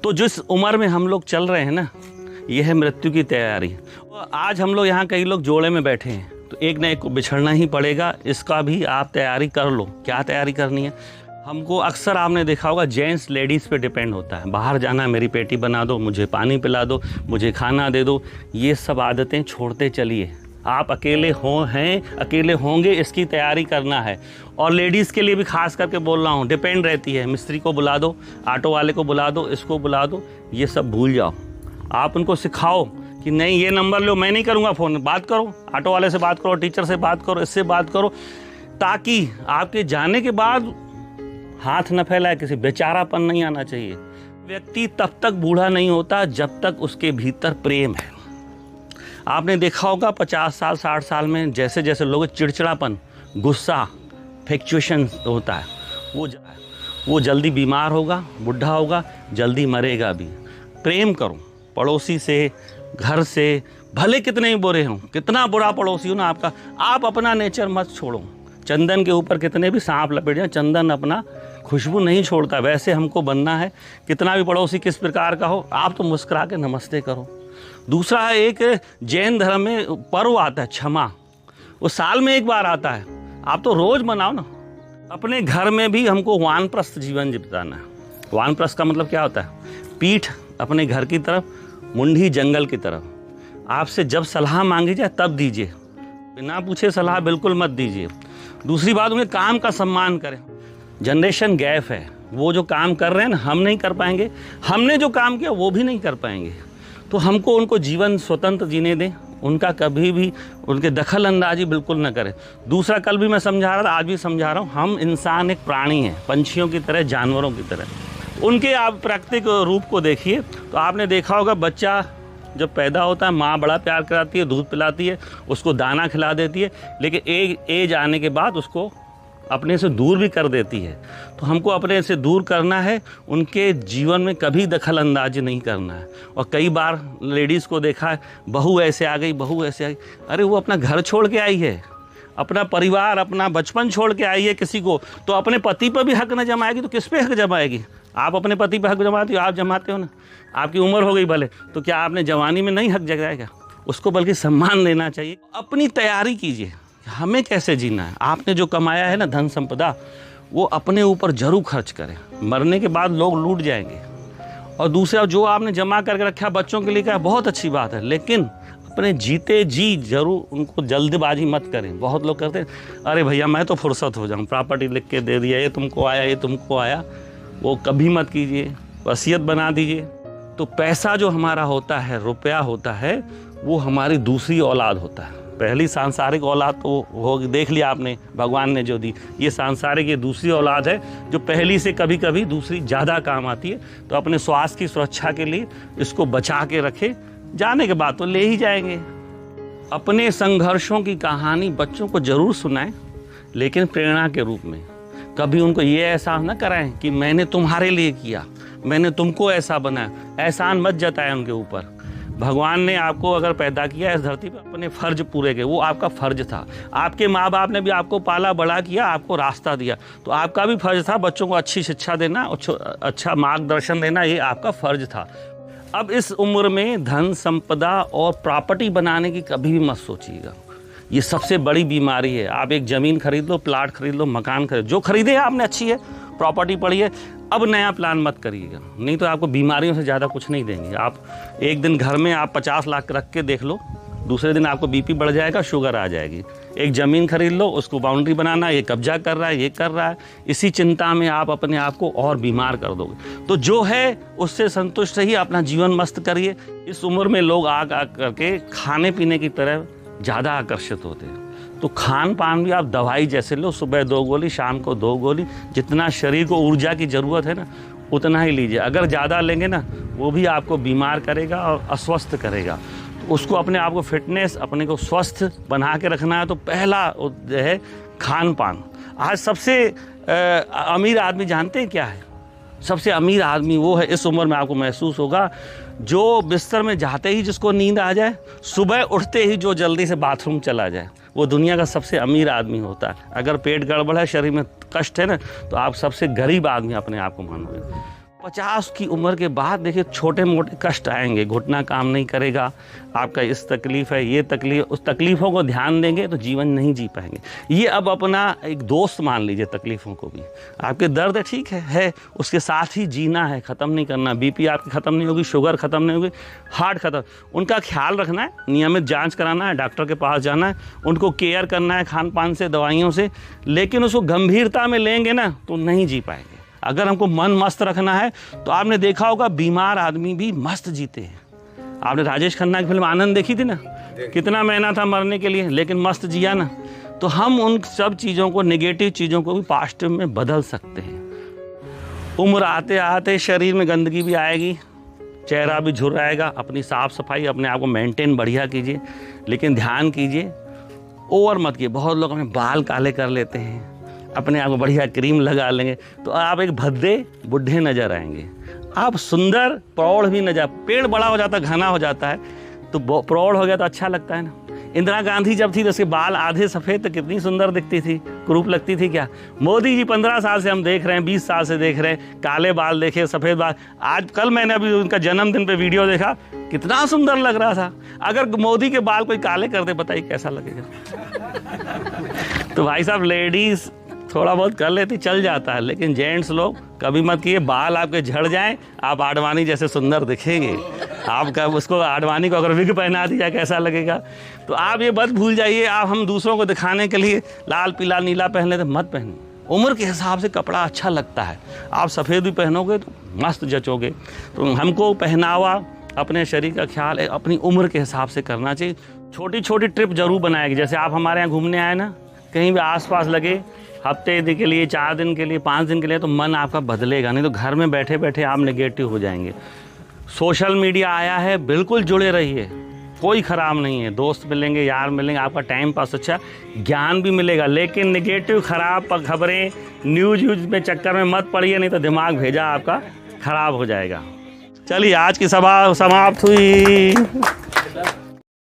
तो जिस उम्र में हम लोग चल रहे हैं ना, ये है मृत्यु की तैयारी। तो आज हम लोग यहाँ कई लोग जोड़े में बैठे हैं, तो एक न एक को बिछड़ना ही पड़ेगा। इसका भी आप तैयारी कर लो। क्या तैयारी करनी है? हमको अक्सर आपने देखा होगा जेंट्स लेडीज़ पे डिपेंड होता है। बाहर जाना है, मेरी पेटी बना दो, मुझे पानी पिला दो, मुझे खाना दे दो। ये सब आदतें छोड़ते चलिए। आप अकेले हैं, अकेले होंगे, इसकी तैयारी करना है। और लेडीज़ के लिए भी खास करके बोल रहा हूँ, डिपेंड रहती है। मिस्त्री को बुला दो, ऑटो वाले को बुला दो, इसको बुला दो, ये सब भूल जाओ। आप उनको सिखाओ कि नहीं ये नंबर लो, मैं नहीं करूँगा फ़ोन, बात करो, ऑटो वाले से बात करो, टीचर से बात करो, इससे बात करो, ताकि आपके जाने के बाद हाथ न फैलाए, किसी बेचारापन नहीं आना चाहिए। व्यक्ति तब तक बूढ़ा नहीं होता जब तक उसके भीतर प्रेम है। आपने देखा होगा 50 साल 60 साल में जैसे जैसे लोग चिड़चिड़ापन, गुस्सा, फ्लक्चुएशन होता है, वो जल्दी बीमार होगा, बुढ़ा होगा, जल्दी मरेगा भी। प्रेम करो पड़ोसी से, घर से, भले कितने ही बुरे हों, कितना बुरा पड़ोसी हो ना आपका, आप अपना नेचर मत छोड़ो। चंदन के ऊपर कितने भी सांप लपेट जाए, चंदन अपना खुशबू नहीं छोड़ता। वैसे हमको बनना है। कितना भी पड़ोसी किस प्रकार का हो, आप तो मुस्कुरा के नमस्ते करो। दूसरा है, एक जैन धर्म में पर्व आता है क्षमा, वो साल में एक बार आता है, आप तो रोज मनाओ ना। अपने घर में भी हमको वानप्रस्थ जीवन बिताना है। वानप्रस्थ का मतलब क्या होता है? पीठ अपने घर की तरफ, मुंडी जंगल की तरफ। आपसे जब सलाह मांगी जाए तब दीजिए, बिना पूछे सलाह बिल्कुल मत दीजिए। दूसरी बात, उन्हें काम का सम्मान करें। जनरेशन गैप है, वो जो काम कर रहे हैं ना हम नहीं कर पाएंगे, हमने जो काम किया वो भी नहीं कर पाएंगे। तो हमको उनको जीवन स्वतंत्र जीने दें, उनका कभी भी उनके दखल अंदाजी बिल्कुल न करें। दूसरा, कल भी मैं समझा रहा था, आज भी समझा रहा हूँ, हम इंसान एक प्राणी हैं, पंछियों की तरह, जानवरों की तरह। उनके आप प्राकृतिक रूप को देखिए तो आपने देखा होगा, बच्चा जब पैदा होता है माँ बड़ा प्यार कराती है, दूध पिलाती है, उसको दाना खिला देती है, लेकिन एक एज आने के बाद उसको अपने से दूर भी कर देती है। तो हमको अपने से दूर करना है, उनके जीवन में कभी दखल अंदाजी नहीं करना है। और कई बार लेडीज़ को देखा है, बहू ऐसे आ गई, बहू ऐसे आ गई। अरे वो अपना घर छोड़ के आई है, अपना परिवार, अपना बचपन छोड़ के आई है किसी को, तो अपने पति पर भी हक न जमाएगी तो किस पे हक जमाएगी? आप अपने पति पर हक जमाते हो, आप जमाते हो ना। आपकी उम्र हो गई भले, तो क्या आपने जवानी में नहीं हक जगाएगा? उसको बल्कि सम्मान देना चाहिए। अपनी तैयारी कीजिए, हमें कैसे जीना है। आपने जो कमाया है ना धन संपदा, वो अपने ऊपर जरूर खर्च करें। मरने के बाद लोग लूट जाएंगे। और दूसरा, जो आपने जमा करके रखा बच्चों के लिए, क्या बहुत अच्छी बात है, लेकिन अपने जीते जी जरूर उनको जल्दबाजी मत करें। बहुत लोग करते हैं, अरे भैया मैं तो फुर्सत हो जाऊँ, प्रॉपर्टी लिख के दे दिया, ये तुमको आया, ये तुमको आया। वो कभी मत कीजिए, वसीयत बना दीजिए। तो पैसा जो हमारा होता है, रुपया होता है, वो हमारी दूसरी औलाद होता है। पहली सांसारिक औलाद तो हो देख लिया आपने, भगवान ने जो दी। ये सांसारिक, ये दूसरी औलाद है जो पहली से कभी कभी दूसरी ज़्यादा काम आती है। तो अपने स्वास्थ्य की सुरक्षा के लिए इसको बचा के रखें, जाने के बाद तो ले ही जाएंगे। अपने संघर्षों की कहानी बच्चों को जरूर सुनाएं, लेकिन प्रेरणा के रूप में। कभी उनको ये एहसास न कराएं कि मैंने तुम्हारे लिए किया, मैंने तुमको ऐसा बनाया। एहसान मत जताएं उनके ऊपर। भगवान ने आपको अगर पैदा किया इस धरती पर, अपने फ़र्ज पूरे किए, वो आपका फ़र्ज था। आपके माँ बाप ने भी आपको पाला बड़ा किया, आपको रास्ता दिया, तो आपका भी फ़र्ज था बच्चों को अच्छी शिक्षा देना, अच्छा मार्गदर्शन देना, ये आपका फ़र्ज था। अब इस उम्र में धन संपदा और प्रॉपर्टी बनाने की कभी भी मत सोचिएगा। ये सबसे बड़ी बीमारी है। आप एक ज़मीन खरीद लो, प्लाट खरीद लो, मकान खरीद, जो खरीदे आपने अच्छी है, प्रॉपर्टी पड़ी है, अब नया प्लान मत करिएगा, नहीं तो आपको बीमारियों से ज़्यादा कुछ नहीं देंगे। आप एक दिन घर में आप 50 लाख रख के देख लो, दूसरे दिन आपको बीपी बढ़ जाएगा, शुगर आ जाएगी। एक ज़मीन खरीद लो, उसको बाउंड्री बनाना, ये कब्जा कर रहा है, ये कर रहा है, इसी चिंता में आप अपने आप को और बीमार कर दोगे। तो जो है उससे संतुष्ट रहिए, अपना जीवन मस्त करिए। इस उम्र में लोग आ करके खाने पीने की तरफ ज़्यादा आकर्षित होते हैं। तो खान पान भी आप दवाई जैसे लो, सुबह 2 गोली, शाम को 2 गोली। जितना शरीर को ऊर्जा की ज़रूरत है ना, उतना ही लीजिए। अगर ज़्यादा लेंगे ना, वो भी आपको बीमार करेगा और अस्वस्थ करेगा। तो उसको अपने आप को फिटनेस, अपने को स्वस्थ बना के रखना है। तो पहला जो है खान पान। आज सबसे अमीर आदमी जानते हैं क्या है? सबसे अमीर आदमी वो है, इस उम्र में आपको महसूस होगा, जो बिस्तर में जाते ही जिसको नींद आ जाए, सुबह उठते ही जो जल्दी से बाथरूम चला जाए, वो दुनिया का सबसे अमीर आदमी होता है। अगर पेट गड़बड़ है, शरीर में कष्ट है ना, तो आप सबसे गरीब आदमी अपने आप को मानोगे। 50 की उम्र के बाद देखिए छोटे मोटे कष्ट आएंगे, घुटना काम नहीं करेगा, आपका इस तकलीफ़ है, ये तकलीफ, उस तकलीफ़ों को ध्यान देंगे तो जीवन नहीं जी पाएंगे। ये अब अपना एक दोस्त मान लीजिए तकलीफ़ों को भी। आपके दर्द ठीक है, उसके साथ ही जीना है, ख़त्म नहीं करना। बीपी आपकी ख़त्म नहीं होगी, शुगर ख़त्म नहीं होगी, हार्ट ख़त्म, उनका ख्याल रखना है, नियमित जाँच कराना है, डॉक्टर के पास जाना है, उनको केयर करना है खान पान से, दवाइयों से, लेकिन उसको गंभीरता में लेंगे ना तो नहीं जी पाएंगे। अगर हमको मन मस्त रखना है तो आपने देखा होगा बीमार आदमी भी मस्त जीते हैं। आपने राजेश खन्ना की फिल्म आनंद देखी थी ना, कितना महीना था मरने के लिए लेकिन मस्त जिया ना। तो हम उन सब चीज़ों को, नेगेटिव चीज़ों को भी पॉजिटिव में बदल सकते हैं। उम्र आते आते शरीर में गंदगी भी आएगी, चेहरा भी झुर्राएगा। अपनी साफ़ सफाई, अपने आप को मेंटेन बढ़िया कीजिए, लेकिन ध्यान कीजिए ओवर मत कीजिए। बहुत लोग अपने बाल काले कर लेते हैं, अपने आप को बढ़िया क्रीम लगा लेंगे तो आप एक भद्दे बुढ़े नज़र आएंगे। आप सुंदर प्रौढ़ भी नजर, पेड़ बड़ा हो जाता है, घना हो जाता है तो प्रौढ़ हो गया तो अच्छा लगता है ना। इंदिरा गांधी जब थी तो उसके बाल आधे सफ़ेद तो कितनी सुंदर दिखती थी, कुरूप लगती थी क्या। मोदी जी 15 साल से हम देख रहे हैं, 20 साल से देख रहे हैं, काले बाल देखे, सफ़ेद बाल। आज कल मैंने अभी उनका जन्मदिन पे वीडियो देखा, कितना सुंदर लग रहा था। अगर मोदी के बाल कोई काले कर दे, बताइए कैसा लगेगा। तो भाई साहब, लेडीज़ थोड़ा बहुत कर लेती, चल जाता है, लेकिन जेंट्स लोग कभी मत किए। बाल आपके झड़ जाएं, आप आडवाणी जैसे सुंदर दिखेंगे। आपका उसको, आडवाणी को अगर विग पहना दिया कैसा लगेगा। तो आप ये मत भूल जाइए, आप हम दूसरों को दिखाने के लिए लाल पीला नीला पहन लेते, मत पहनिए। उम्र के हिसाब से कपड़ा अच्छा लगता है। आप सफ़ेद भी पहनोगे तो मस्त जचोगे। तो हमको पहनावा, अपने शरीर का ख्याल अपनी उम्र के हिसाब से करना चाहिए। छोटी छोटी ट्रिप जरूर बनाएगी। जैसे आप हमारे यहाँ घूमने आए ना, कहीं भी आसपास लगे, हफ्ते दिन के लिए, 4 दिन के लिए, 5 दिन के लिए, तो मन आपका बदलेगा। नहीं तो घर में बैठे बैठे आप नेगेटिव हो जाएंगे। सोशल मीडिया आया है, बिल्कुल जुड़े रहिए, कोई ख़राब नहीं है। दोस्त मिलेंगे, यार मिलेंगे, आपका टाइम पास अच्छा, ज्ञान भी मिलेगा। लेकिन नेगेटिव खराब खबरें, न्यूज़ में चक्कर में मत पड़िए, नहीं तो दिमाग भेजा आपका ख़राब हो जाएगा। चलिए, आज की सभा समाप्त हुई।